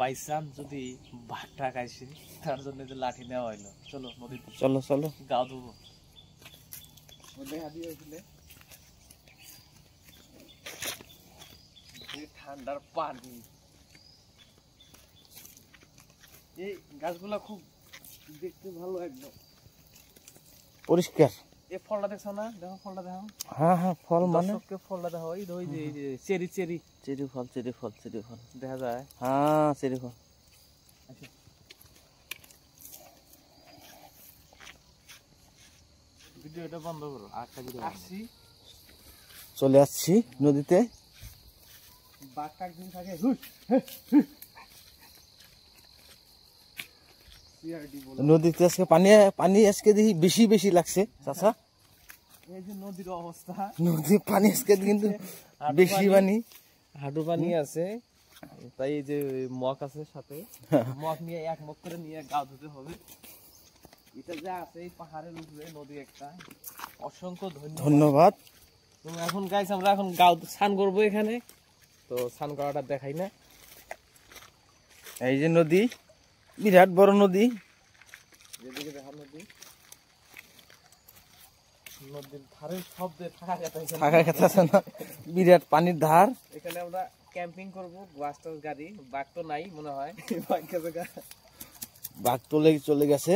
Bison যদি ভাতটা খাইছি তার জন্য যে লাঠি নেওয়া হইলো। চলো নদীতে চলো চলো গা ধুবো। দেখা দিয়েছিলে ঠান্ডার পানি। এই গাছগুলা খুব দেখতে ভালো একদম পরিষ্কার। এই ফলটা দেখছো না? দেখো ফলটা দেখো। হ্যাঁ হ্যাঁ ফল মানে ফলটা দেখো। এই যে চেরি চেরি চেরি ফল চেরি ফল চেরি ফল দেখা যায়। হ্যাঁ চেরি ফল। ভিডিওটা বন্ধ করো। আরেকটা ভিডিও আসছি। চলে আসছি নদীতে। বাঘটা একদিন থাকে নদীতে আজকে পানি আজকে দেখি বেশি বেশি লাগছে চাচা। এই যে নদীর অবস্থা, নদীর পানি আজকে কিন্তু বেশি পানি, হাঁটু পানি আছে। তাই এই যে মগ আছে সাথে, মগ নিয়ে এক মগ করে নিয়ে গা ধুতে হবে। এটা যা আছে এই পাহাড়ের উপরে নদী একটা। অসংখ্য ধন্যবাদ। তো এখন গাইস আমরা এখন গাও স্নান করবো এখানে। তো স্নান করাটা দেখাই না। এই যে নদী, বিরাট বড় নদী। যেদিকে দেখা নদী, নদীর ধারে শব্দে থাকা কথা আছে না, বিরাট পানির ধার। এখানে আমরা ক্যাম্পিং করবো। বাস গাড়ি, বাঘ তো নাই মনে হয়। বাঘ চলে গেছে।